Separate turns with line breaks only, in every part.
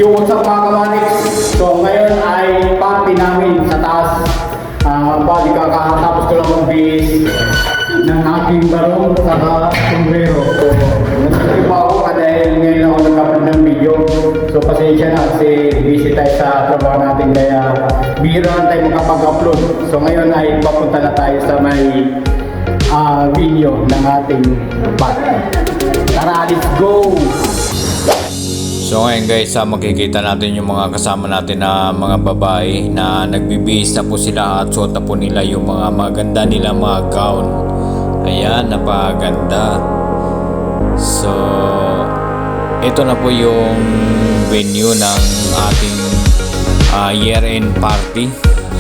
Yo, what's up mga kamanix? So ngayon ay party namin sa taas. Bali kakatapos ko lang mag-base ng aking barong sa sombrero. So nagsasabi pa ako dahil ngayon ako nagkapan ng video. So pasensya na kasi busy tayo sa trabaho natin kaya bihira lang tayo makapag-upload. So ngayon ay papunta na tayo sa may video ng ating party. Tara, let's go!
So ngayon guys, makikita natin yung mga kasama natin na mga babae na nagbibihis na po sila at suot na po nila yung mga maganda nila mga gown. Ayan, napaganda. So ito na po yung venue ng ating year-end party.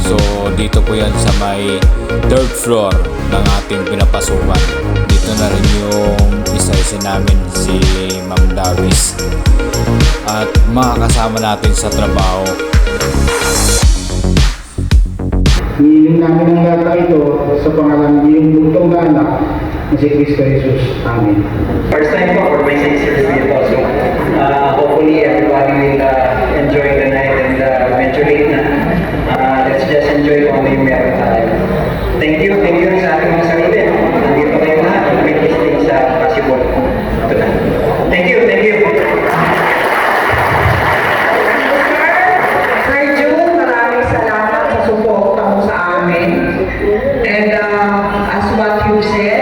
So dito po yan sa may third floor ng ating pinapasukan. Dito na rin yung isa-isa namin si Ma'am Davis at mga kasama natin sa trabaho.
Hiniling namin ang lahat na ito sa pangalan ng iyong bugtong na anak na si Cristo Jesus. Amen.
First time po for my 6 years dito. So, hopefully everybody will enjoy the night and medyo late na. Let's just enjoy kung ano yung meron tayo. Thank you sa ating mga sarili. Nandito kayo lahat. Make this thing possible. Ito na. Thank you.
Sir June, maraming salamat sa suporta mo sa amin. And as what you said,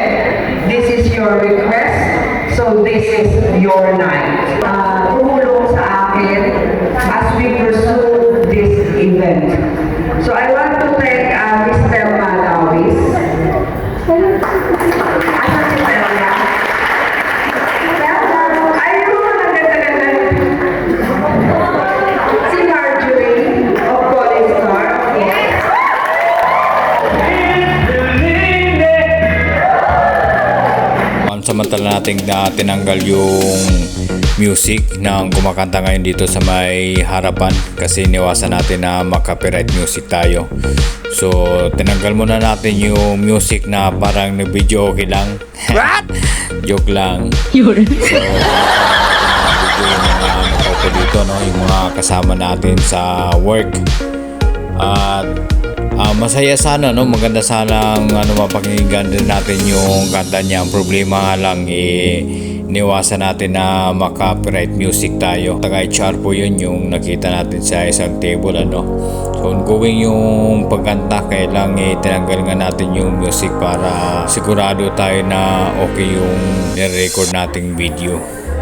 this is your request, so this is your night. Tumulong sa akin as we pursue this event. So I want to thank Mr. Madawis. Ano si Pelia? Ayun, ang ganda-ganda. Si Marjorie of Polystar.
Samantala natin na tinanggal yung music ng kumakanta ngayon dito sa may harapan kasi iniwasan natin na maka-copyright music tayo. So tinanggal muna natin yung music na parang nag-video okay lang. What? Joke lang. So video yung mga nakaupo dito, no? Yung mga kasama natin sa work. At masaya sana, no? Maganda sana ang mapakinggan din natin yung kanta niya. Ang problema nga lang niwasan natin na maka-copyright music tayo. Taga-HR po yun yung nakita natin sa isang table, So ongoing yung pagkanta, kaya lang tinanggal nga natin yung music para sigurado tayo na okay yung record nating video.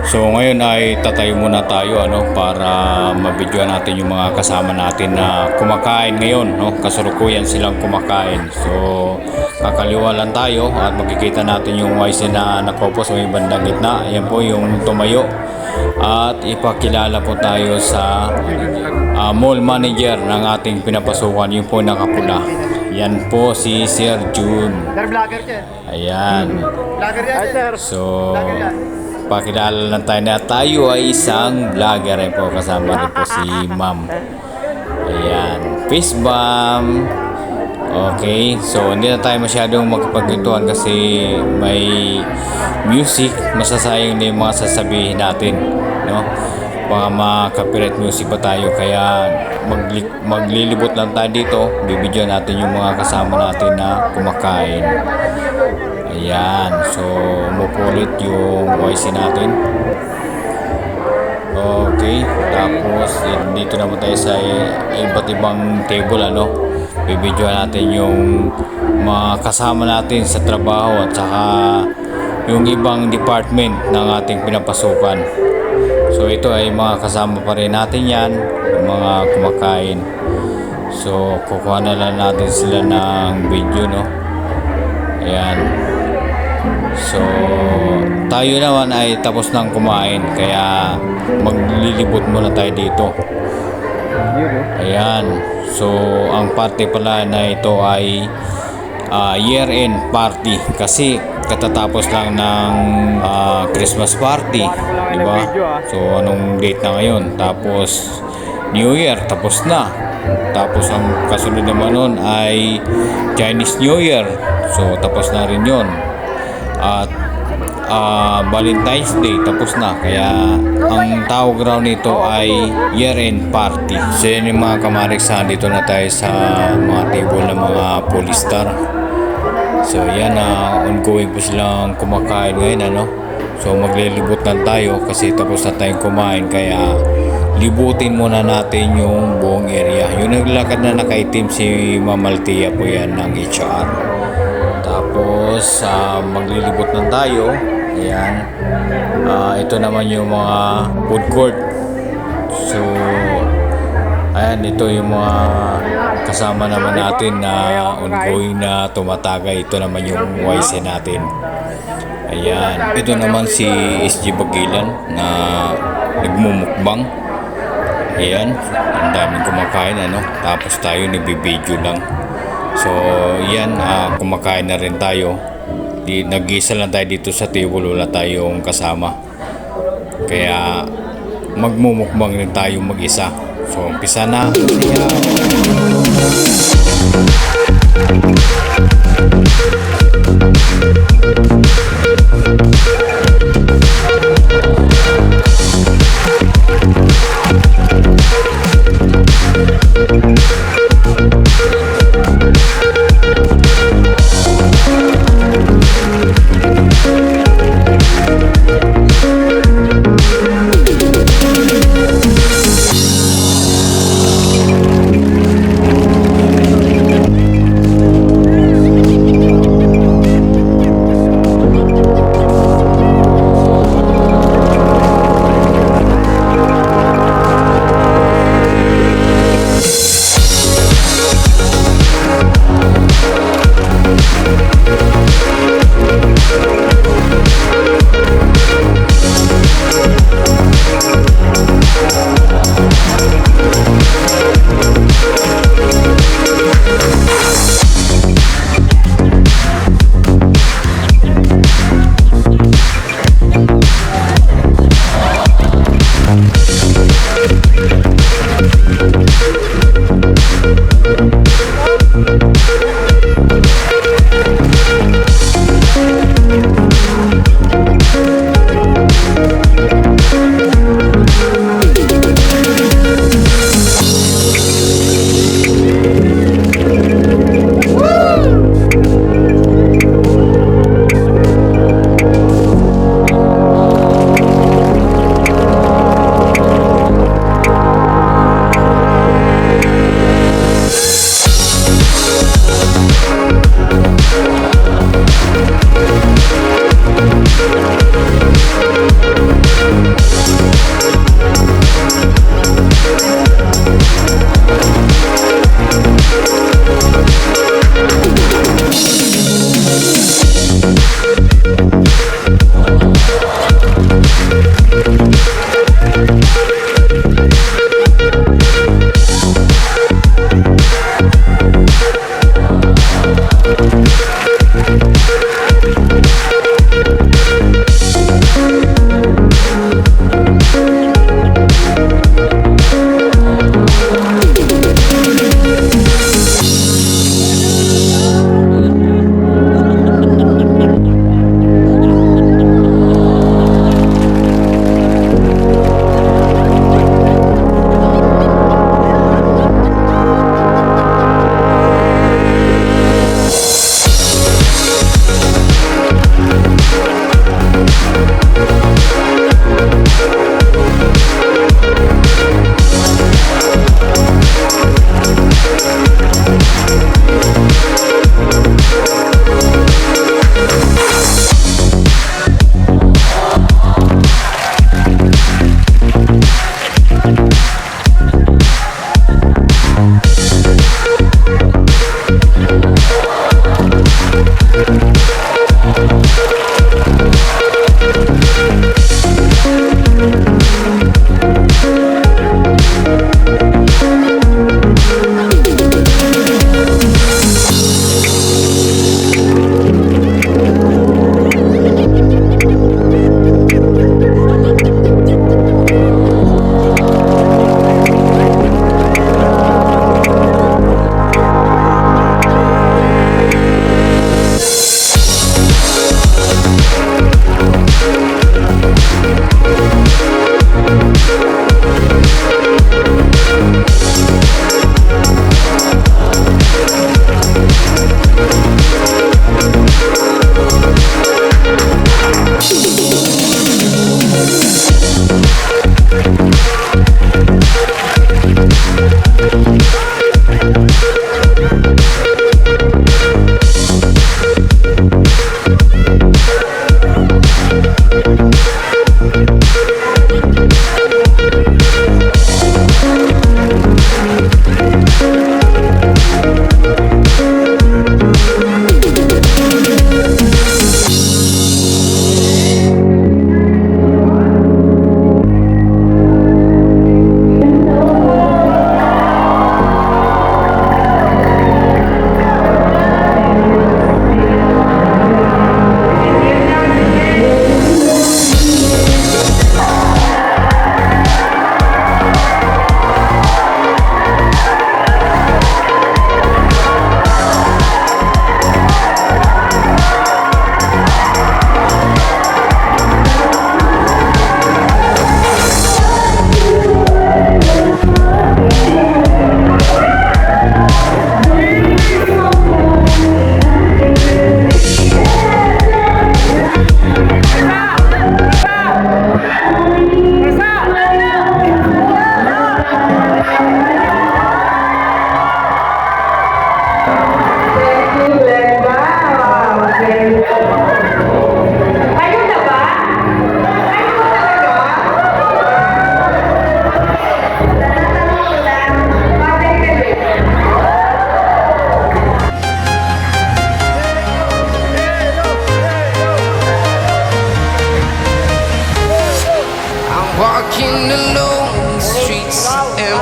So ngayon ay tatayo muna tayo para mabidyoan natin yung mga kasama natin na kumakain ngayon, Kasalukuyan silang kumakain. So kakaliwa lang tayo at makikita natin yung YC na nakaupo sa may bandang gitna. Ayan po yung tumayo. At ipakilala po tayo sa mall manager ng ating pinapasukan, yung po nakapula. Yan po si Sir June. Ayan. So pakilala lang tayo na tayo ay isang vlogger. Ay po, kasama rin po si Ma'am. Ayan, face bump. Okay, so hindi na tayo masyadong makapagkwentuhan kasi may music. Masasayang na yung mga sasabihin natin, baka ma-copyright music pa tayo, kaya maglilibot lang tayo dito. Bibidyoan natin yung mga kasama natin na kumakain. Ayan, so umupulit yung voice natin. Okay, tapos dito naman tayo sa iba't ibang table, bibidyoan natin yung mga kasama natin sa trabaho at saka yung ibang department ng ating pinapasukan. So ito ay mga kasama pa rin natin yan, yung mga kumakain. So kukuha na lang natin sila ng video, Ayan. So tayo naman ay tapos nang kumain, kaya maglilibot muna tayo dito. Ayan. So ang party pala na ito ay year-end party kasi katatapos lang ng Christmas party, di ba? So anong date na ngayon? Tapos New Year tapos na. Tapos ang kasunod naman nun ay Chinese New Year. So tapos na rin 'yon. At Valentine's Day tapos na, kaya ang tawag raw nito ay year-end party. So yan yung mga kamariksan, dito na tayo sa mga table ng mga Polistar. So yan, ongoing po silang kumakain ngayon, ano. So maglilibot lang tayo kasi tapos na tayong kumain, kaya libutin muna natin yung buong area. Yung naglakad na nakaitim si Mamaltia po yan ng HR. Tapos maglilibot lang tayo. Ayan. Ito naman yung mga food court. So ayan, ito yung mga kasama naman natin na ongoing na tumatagay. Ito naman yung YC natin. Ayan. Ito naman si SG Bagilan na nagmumukbang. Ayan. Ang daming kumakain, ano. Tapos tayo nagbibideo lang. So yan, kumakain na rin tayo. Nag-isa lang tayo dito sa table, wala tayong kasama. Kaya magmumukbang rin tayo mag-isa. So umpisa na.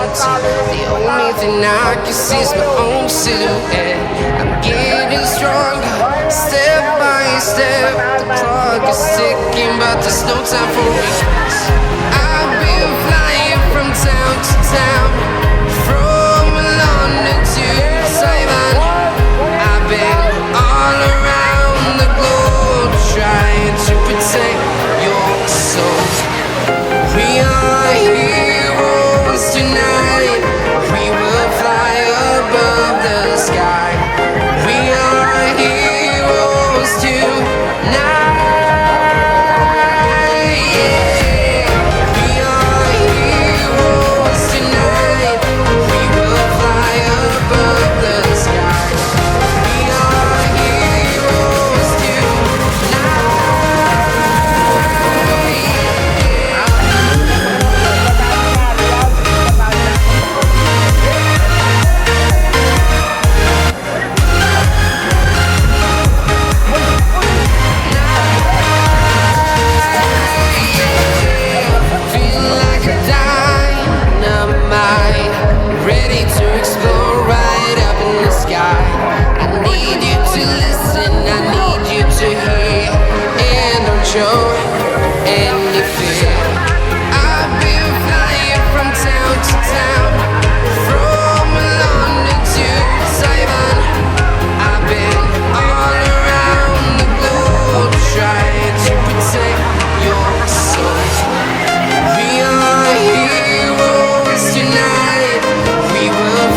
empty. The only thing I can see is my own silhouette. I'm getting stronger, step by step. The clock is ticking, but there's no time for regrets. I've been flying from town to town, from London to Taiwan. I've been all around the globe trying to protect your soul. We are heroes tonight. We will fly above the sky. We are heroes tonight. Yeah. We are heroes tonight. We will fly above the sky. We are heroes tonight. Feel like a dynamite, ready to explode right up in the sky. I need you to listen, I need you to hear, and don't show any fear. I've been flying from town to town, from London to Taiwan. I've been all around the globe trying to protect your soul. We are heroes tonight. We will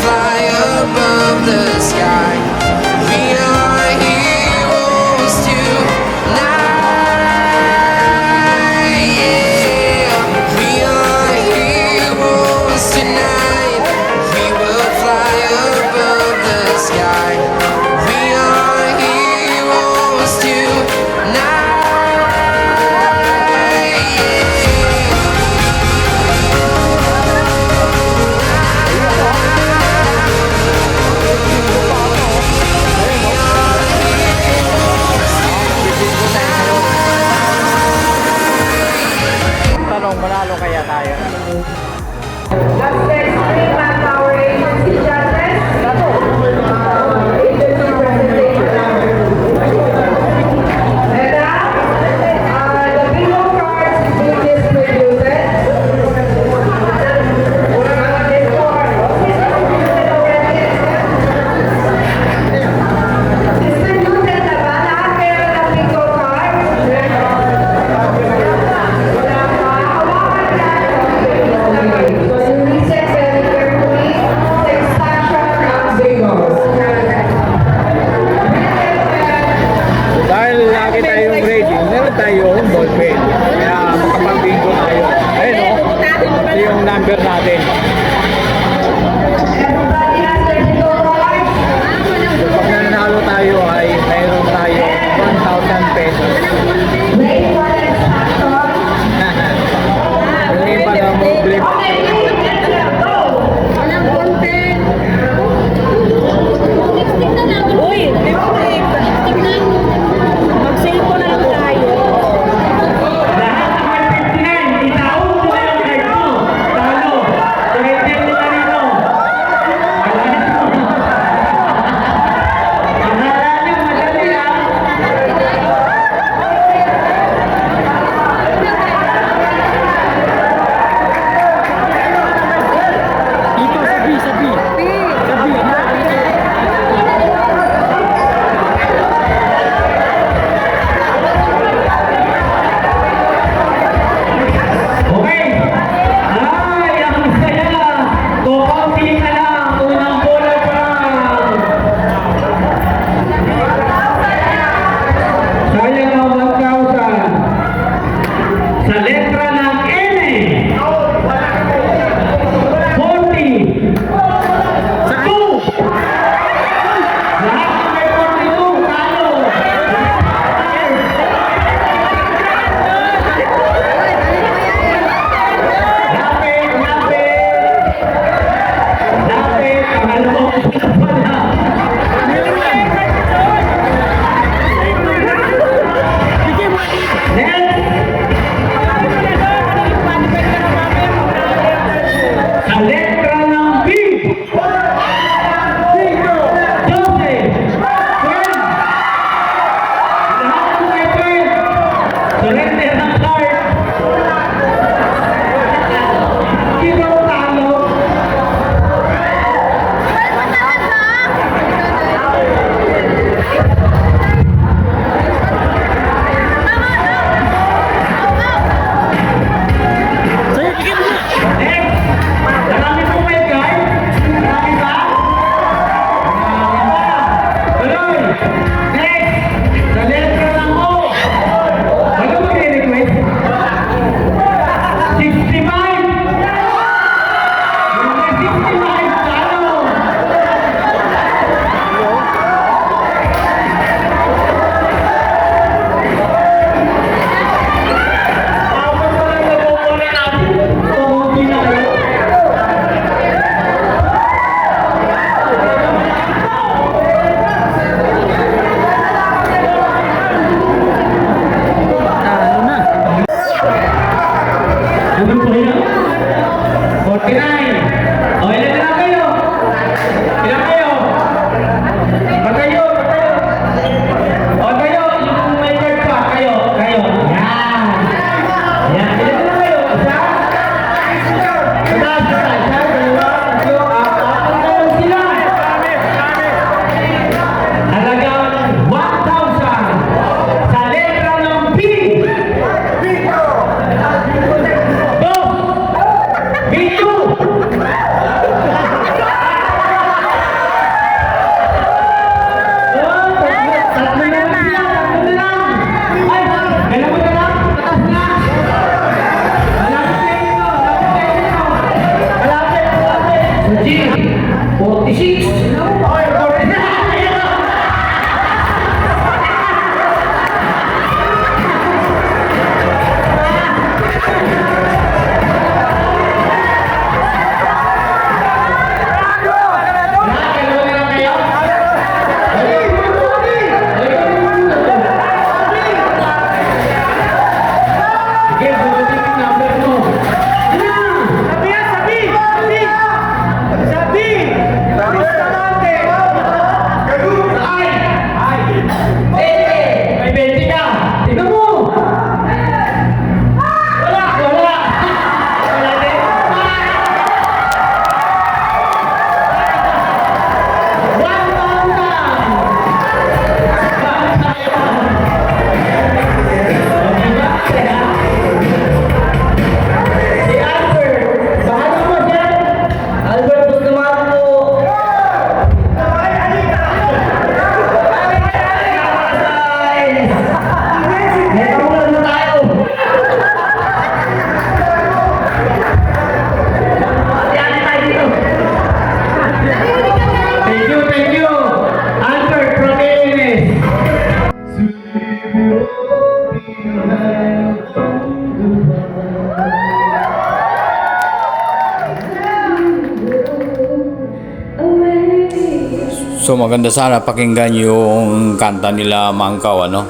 So maganda sana pakinggan yung kanta nila Mangkaw, ano?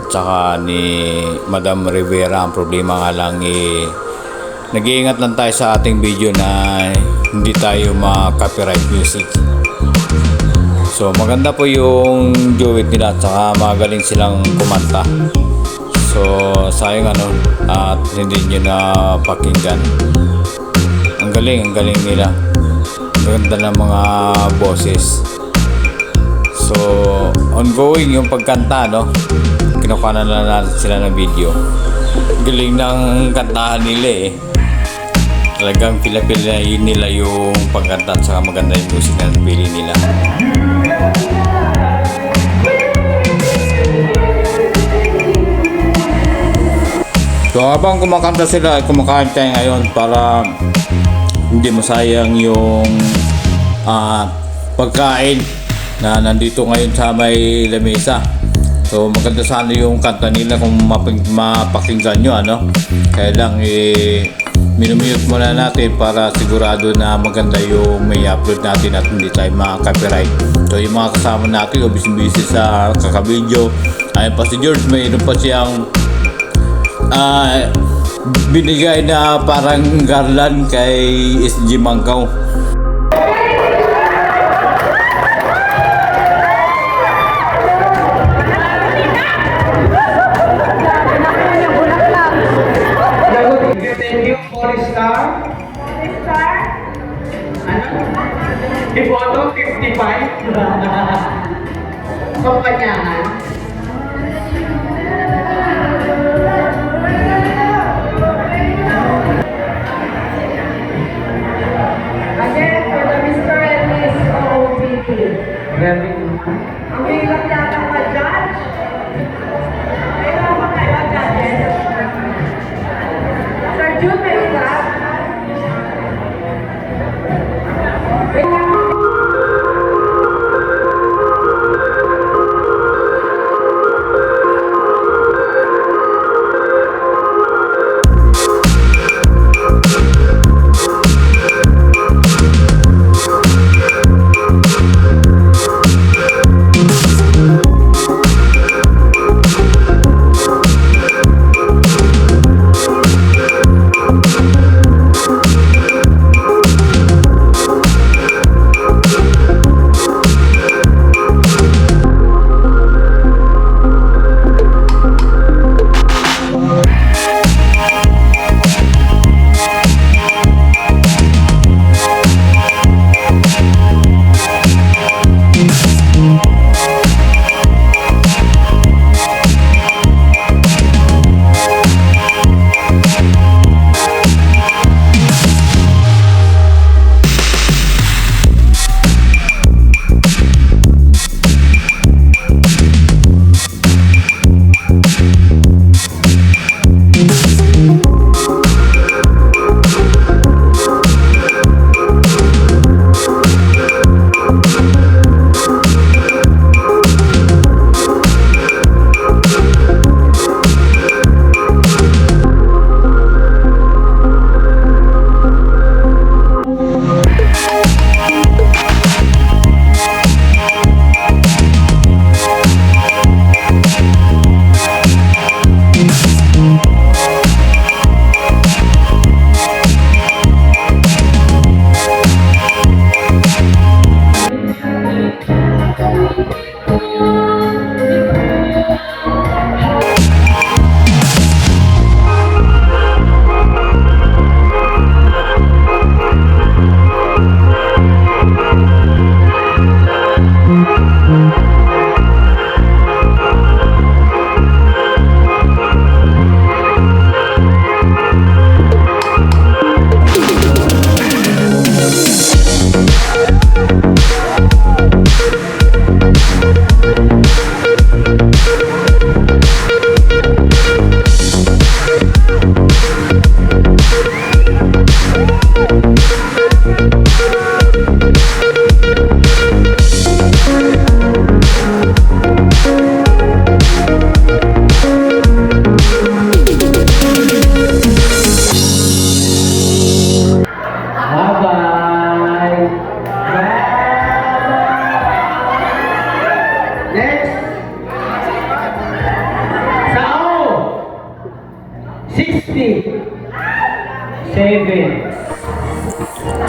At saka ni Madam Rivera. Ang problema nga lang nag-iingat lang tayo sa ating video na hindi tayo ma-copyright music. So maganda po yung duet nila at saka magaling silang kumanta. So sayang ano at hindi nyo na pakinggan. Ang galing nila. Maganda ng mga boses. So ongoing yung pagkanta, no? Kinukuha na natin sila ng video. Galing ng kantahan nila Talagang pila-pilayin nila yung pagkanta at saka maganda yung music na napili nila. So habang kumakanta sila, kumakain tayo ngayon para hindi masayang yung pagkain na nandito ngayon sa may lamesa. So maganda sana yung kanta nila kung mapakinggan nyo, ano? Kaya lang minumute muna natin para sigurado na maganda yung may upload natin at hindi tayo ma-copyright. So yung mga kasama natin o busy sa kakabidyo, ayun pa si George, mayroon pa siyang binigay na parang garland kay SG Mangkaw.
Thank you, 4-star. Ano? Iboto, 55. Kampanyahan.
Again, for the Mr. and Miss OOTP. Ang hirap yata ma-judge. Kailangan ba kayo judges? Sir Jude, may class?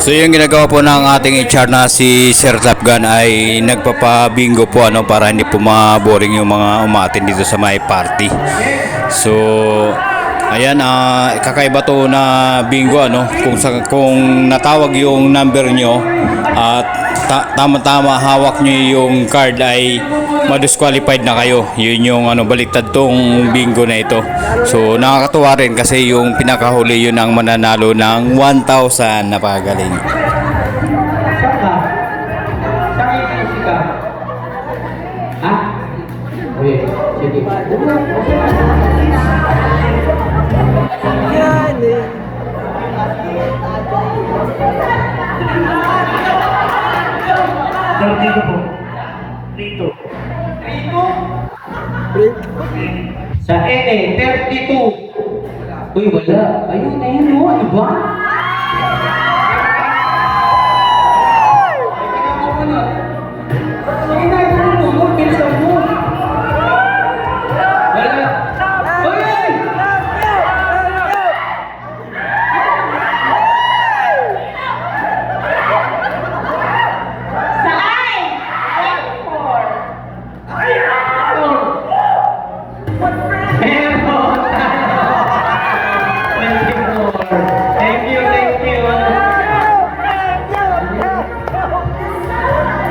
So yung ginagawa po ng ating HR na si Sir Top Gun ay nagpapabingo po ano para hindi po maboring yung mga umatin dito sa may party. So ayan, kakaiba to na bingo ano kung natawag yung number nyo at tama-tama hawak nyo yung card ay ma-disqualified na kayo. Yun yung baliktad tong bingo na ito. So nakakatuwa rin kasi yung pinakahuli yun ang mananalo ng 1,000. Napakagaling.
Saan ka? Saan inisip ka? Ha? Okay, sige. Dito po. Dito. Sa N, 32. Uy, wala. Ayun, ayun, oh. Ano ba? Sige na, ito mo. Bilisan mo. Wala. Uy! Thank you.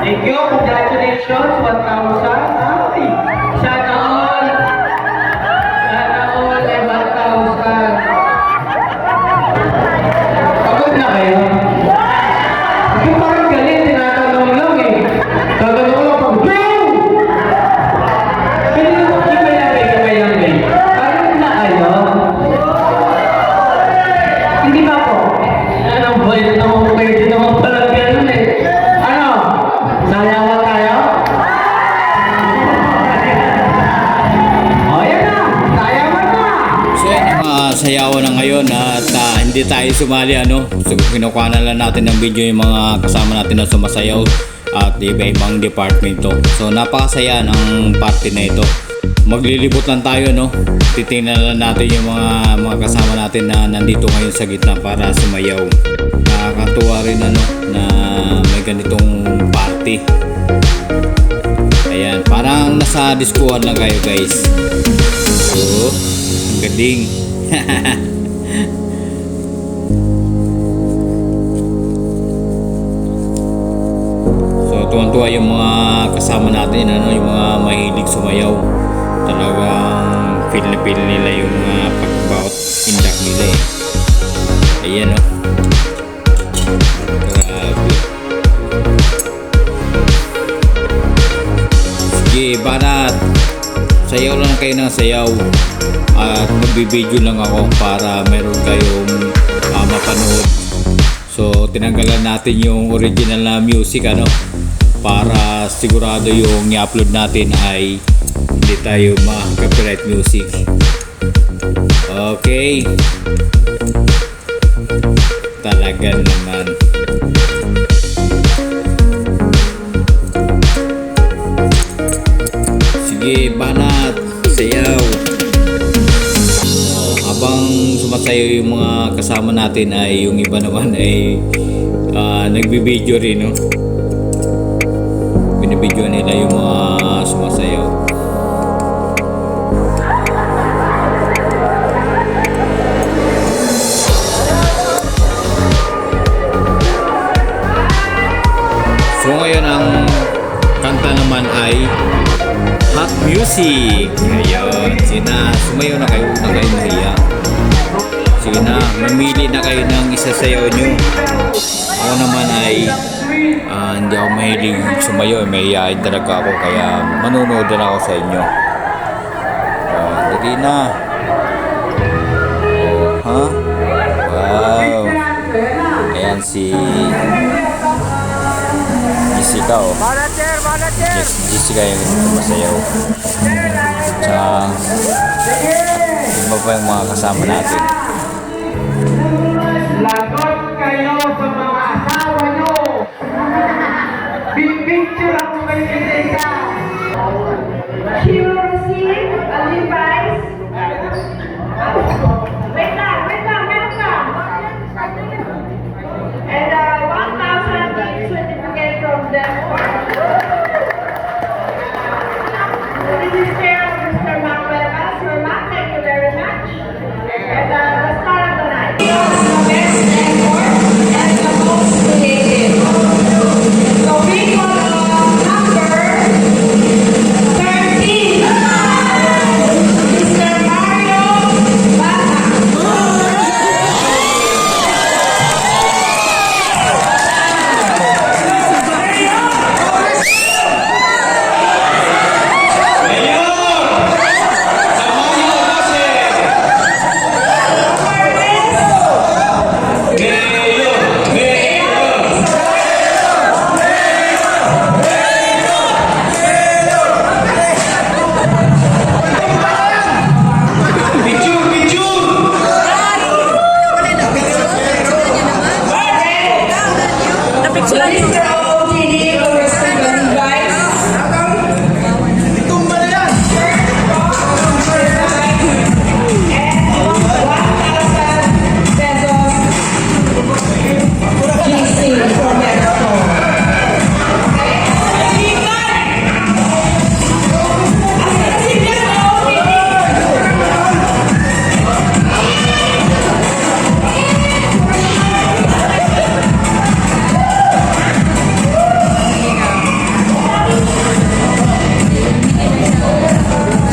Thank you. Congratulations. 1,000. Ay, sana all. Sana all ay 1,000. Pagod na kayo? Yung parang galit, tinatanong lang eh. Tatanong lang pag BOOM! Pwede naman kibayangay. Parang na ano? Hindi ba po? Anong boy? Pwede naman palang gano'n eh. Ano? Sayawan tayo? O yan na! Sayawan na!
So yan yung sayawan na ngayon at hindi tayo sumali So kinukuha na lang natin ng video yung mga kasama natin na sumasayaw at iba-ibang departmento. So napakasaya ng party na ito. Maglilibot lang tayo titingnan lang natin yung mga kasama natin na nandito ngayon sa gitna para sumayaw. Nakakatuwa rin na may ganitong party. Ayan, parang nasa diskuhan lang kayo guys. So, ang galing. So, tuwan-tuwa yung mga kasama natin, yung mga mahilig sumayaw. Talagang feel na feel nila yung mga pag-bout indak nila eh. Ayan grabe. Sige, banat. Sayaw lang kayo ng sayaw. At magbibideo lang ako para meron kayong mapanood. So, tinanggalan natin yung original na music para sigurado yung i-upload natin ay hindi tayo ma-copyright music. Okay. Talaga naman. Sige, banat. Sayaw. Habang sumasayaw yung mga kasama natin ay yung iba naman ay nagbibideo rin binibidyo nila yung mga sumasayaw. So ngayon ang kanta naman ay Hot Music. Ngayon, sumayaw na kayo, huwag na kayo mahiya. Sige na, mamili na kayo ng isasayaw nyo. Ako naman ay hindi ako mahilig sumayaw, mahihain talaga ako kaya manunood na ako sa inyo. Dali na. Ha? Wow. Ayan si Jessica Jessica yung masayaw. Tsaka iba pa yung mga kasama natin.
Lagot kayo sa mga asawa nyo. Picture ako kayo isa-isa.
She will receive a device. Wait lang, meron ka. And
So, Mr. OOTD, congratulations,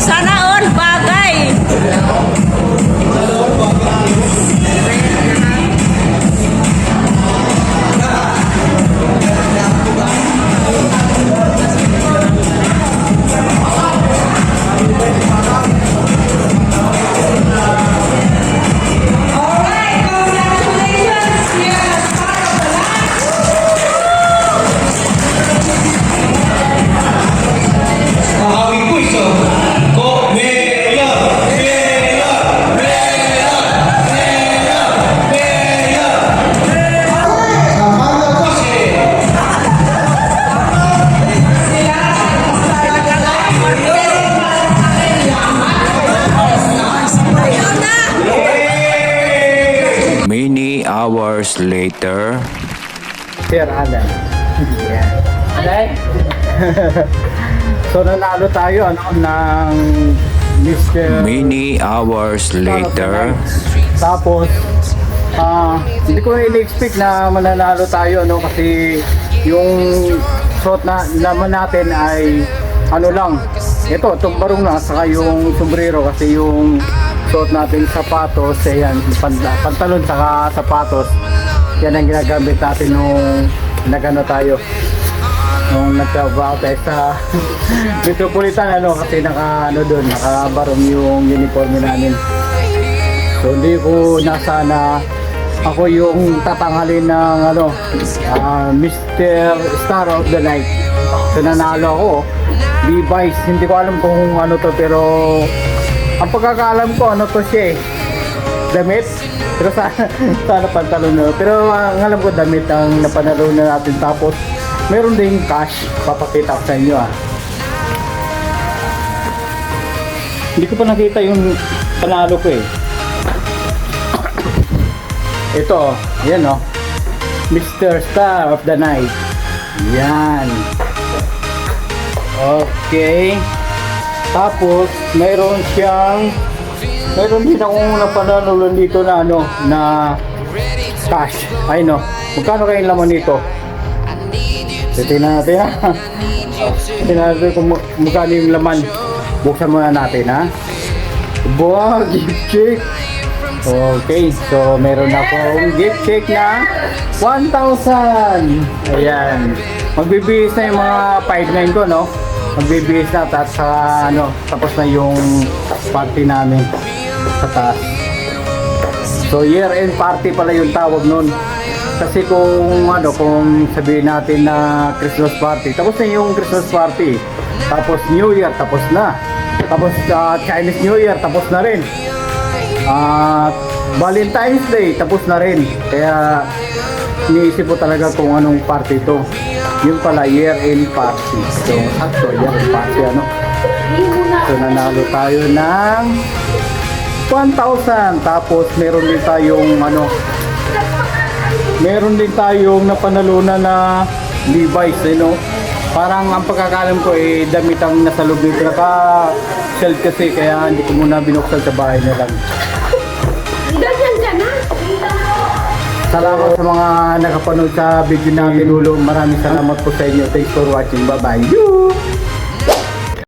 Sana all bagay.
Alright, congratulations! Yes, part of the life.
Many hours later,
Sir Alan. Yan. Alright? So nanalo tayo ano ng Mr.
many hours later,
Tapos hindi ko in-expect na mananalo tayo no kasi yung suot na naman natin ay ano lang. Ito, tumbarong lang saka yung sombrero kasi yung suot natin sapatos, ayan, pantalon saka sapatos. Yan ang ginagamit natin nung nagano tayo. Nung nagtrabaho tayo sa Metropolitan ano kasi naka ano doon, nakabarong yung uniform namin. So hindi ko nasa na ako yung tatanghalin ng ano Mr. Star of the Night. So nanalo ako. Levi's, hindi ko alam kung ano to pero ang pagkakaalam ko ano to siya eh. Damit. Pero sana pantalon na. Pero ang alam ko damit ang napanalo na natin tapos meron ding cash. Papakita ko sa inyo Hindi ko pa nakita yung panalo ko eh. Ito, yan Mr. Star of the Night. Yan. Okay. Tapos, meron din akong napanalo dito na na cash. Ay magkano kayong laman nito? Tingnan natin Tingnan natin kung magkano yung laman. Buksan muna natin Wow, gift check. Okay, so meron akong gift check na 1,000. Ayan. Magbibihis na yung mga 5-9 ko, Magbibihis na at tapos na yung party namin sa taas. So year-end party pala yung tawag nun. Kasi kung sabihin natin na Christmas party, tapos na yung Christmas party. Tapos New Year, tapos na. Tapos Chinese New Year, tapos na rin. Valentine's Day, tapos na rin. Kaya iniisip ko talaga kung anong party ito. Yung pala year-end party. So year-end party So nanalo tayo ng 1,000. Tapos meron din tayong napanalunan na Levi's, Parang ang pagkakalam ko damit ang nasa loob nito. Naka-shelf kasi kaya hindi ko muna binuksan sa bahay na lang. Salamat sa mga nakapanood sa video namin. Maraming salamat po sa inyo. Thanks for watching. Bye-bye.